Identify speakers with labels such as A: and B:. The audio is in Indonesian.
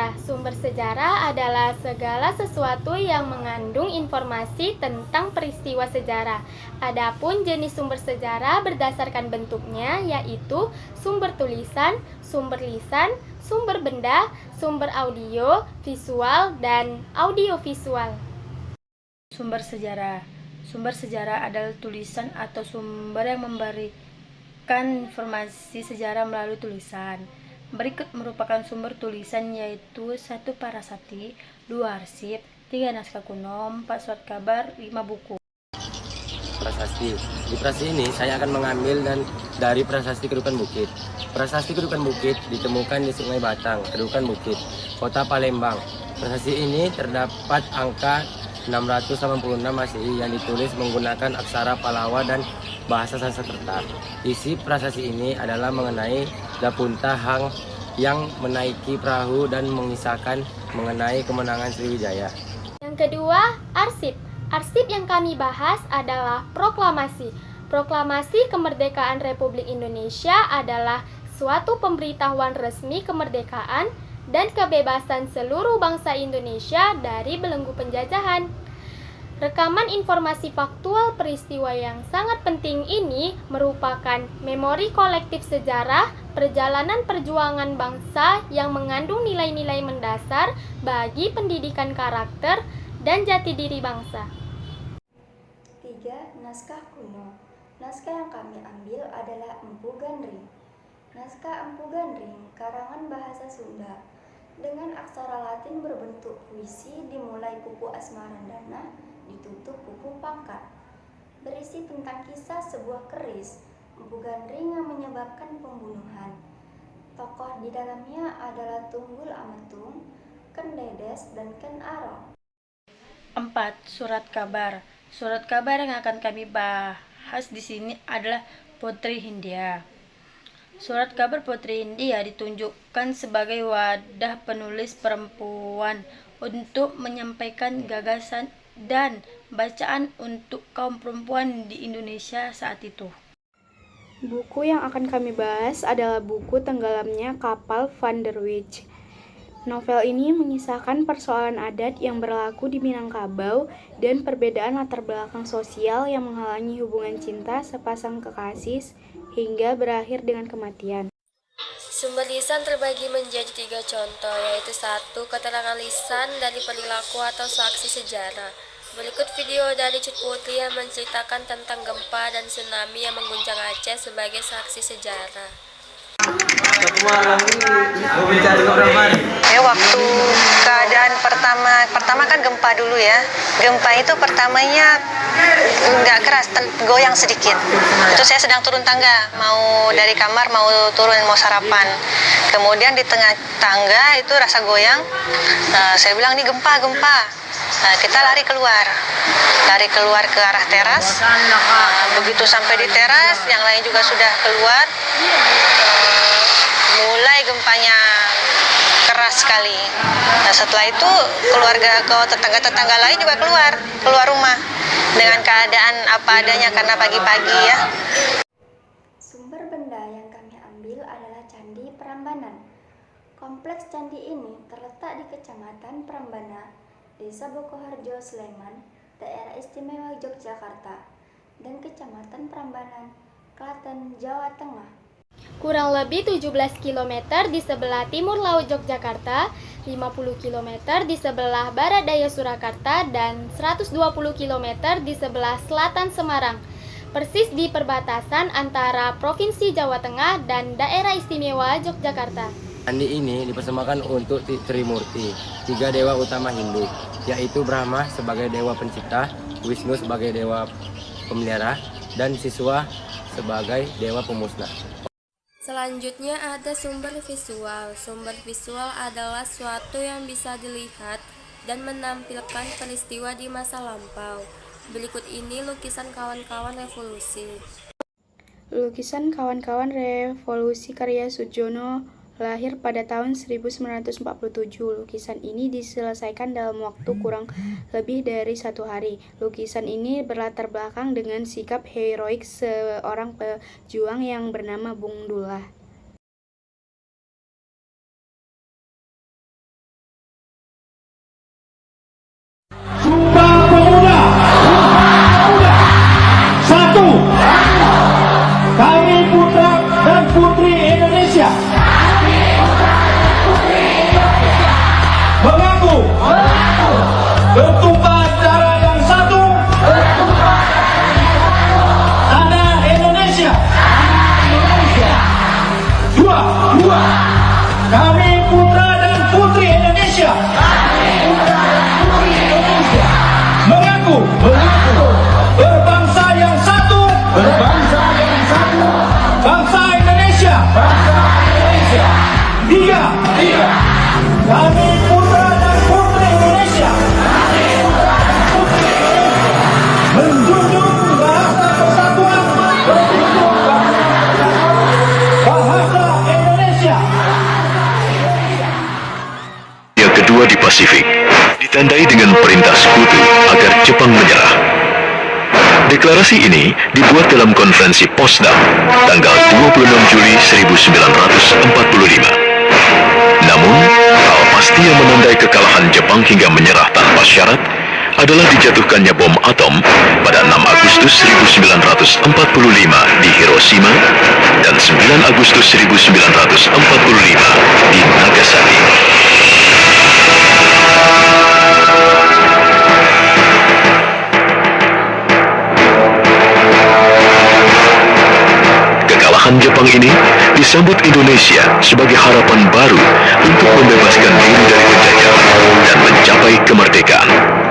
A: sejarah. Sumber sejarah adalah segala sesuatu yang mengandung informasi tentang peristiwa sejarah. Adapun jenis sumber sejarah berdasarkan bentuknya yaitu sumber tulisan, sumber lisan, sumber benda, sumber audio, visual, dan audiovisual.
B: Sumber sejarah. Sumber sejarah adalah tulisan atau sumber yang memberikan informasi sejarah melalui tulisan. Berikut merupakan sumber tulisan yaitu 1 prasasti, 2 arsip, 3 naskah kuno, 4 surat kabar, 5 buku.
C: Prasasti. Di prasasti ini saya akan mengambil dari prasasti Kedukan Bukit. Prasasti Kedukan Bukit ditemukan di Sungai Batang, Kedukan Bukit, Kota Palembang. Prasasti ini terdapat angka 686 Masehi yang ditulis menggunakan aksara Pallawa dan bahasa Sanskerta. Isi prasasti ini adalah mengenai Dapunta Hang yang menaiki perahu dan mengisahkan mengenai kemenangan Sriwijaya.
A: Yang kedua, arsip. Arsip yang kami bahas adalah proklamasi. Proklamasi kemerdekaan Republik Indonesia adalah suatu pemberitahuan resmi kemerdekaan dan kebebasan seluruh bangsa Indonesia dari belenggu penjajahan. Rekaman informasi faktual peristiwa yang sangat penting ini merupakan memori kolektif sejarah perjalanan perjuangan bangsa yang mengandung nilai-nilai mendasar bagi pendidikan karakter dan jati diri bangsa.
D: 3. Naskah kuno. Naskah yang kami ambil adalah Empu Gandring. Naskah Empu Gandring karangan bahasa Sunda dengan aksara Latin berbentuk puisi dimulai kuku Asmarandana ditutup kuku Pangkat. Berisi tentang kisah sebuah keris Empu Gandring yang menyebabkan pembunuhan. Tokoh di dalamnya adalah Tunggul Ametung, Ken Dedes, dan Ken Arok.
B: 4. Surat kabar. Surat kabar yang akan kami bahas di sini adalah Putri Hindia. Surat kabar Putri Hindia ditunjukkan sebagai wadah penulis perempuan untuk menyampaikan gagasan dan bacaan untuk kaum perempuan di Indonesia saat itu.
E: Buku yang akan kami bahas adalah buku Tenggelamnya Kapal Van der Wijk. Novel ini mengisahkan persoalan adat yang berlaku di Minangkabau dan perbedaan latar belakang sosial yang menghalangi hubungan cinta sepasang kekasih hingga berakhir dengan kematian.
F: Sumber lisan terbagi menjadi 3 contoh, yaitu 1. Keterangan lisan dari perilaku atau saksi sejarah. Berikut video dari Cut Putri yang menceritakan tentang gempa dan tsunami yang mengguncang Aceh sebagai saksi sejarah.
G: Waktu keadaan pertama kan gempa dulu ya. Gempa itu pertamanya nggak keras, goyang sedikit. Itu saya sedang turun tangga, mau dari kamar mau turun mau sarapan. Kemudian di tengah tangga itu rasa goyang. Saya bilang ini gempa. Kita lari keluar ke arah teras. Begitu sampai di teras, yang lain juga sudah keluar. Mulai gempanya keras sekali. Nah, setelah itu tetangga lain juga keluar rumah dengan keadaan apa adanya karena pagi-pagi ya.
D: Sumber benda yang kami ambil adalah Candi Prambanan. Kompleks candi ini terletak di Kecamatan Prambana, Desa Bokoharjo, Sleman, Daerah Istimewa Yogyakarta, dan Kecamatan Prambanan, Klaten, Jawa Tengah.
A: Kurang lebih 17 km di sebelah timur laut Yogyakarta, 50 km di sebelah barat daya Surakarta, dan 120 km di sebelah selatan Semarang. Persis di perbatasan antara Provinsi Jawa Tengah dan Daerah Istimewa Yogyakarta.
C: Candi ini dipersembahkan untuk Trimurti, 3 dewa utama Hindu, yaitu Brahma sebagai dewa pencipta, Wisnu sebagai dewa pemelihara, dan Siswa sebagai dewa pemusnah.
F: Selanjutnya ada sumber visual. Sumber visual adalah suatu yang bisa dilihat dan menampilkan peristiwa di masa lampau. Berikut ini lukisan kawan-kawan revolusi.
E: Lukisan kawan-kawan revolusi karya Sudjono lahir pada tahun 1947. Lukisan ini diselesaikan dalam waktu kurang lebih dari 1 hari. Lukisan ini berlatar belakang dengan sikap heroik seorang pejuang yang bernama Bung Dullah.
H: mengaku berbangsa yang satu, bangsa Indonesia. Tiga, kami putra dan putri Indonesia menjunjung bahasa persatuan, bahasa Indonesia.
I: Yang kedua di Pasifik ditandai dengan perintah sekutu agar Jepang menyerah. Deklarasi ini dibuat dalam konferensi Potsdam tanggal 26 Juli 1945. Namun, hal pasti yang menandai kekalahan Jepang hingga menyerah tanpa syarat adalah dijatuhkannya bom atom pada 6 Agustus 1945 di Hiroshima dan 9 Agustus 1945 di Nagasaki. Kekalahan Jepang ini disambut Indonesia sebagai harapan baru untuk membebaskan diri dari penjajahan dan mencapai kemerdekaan.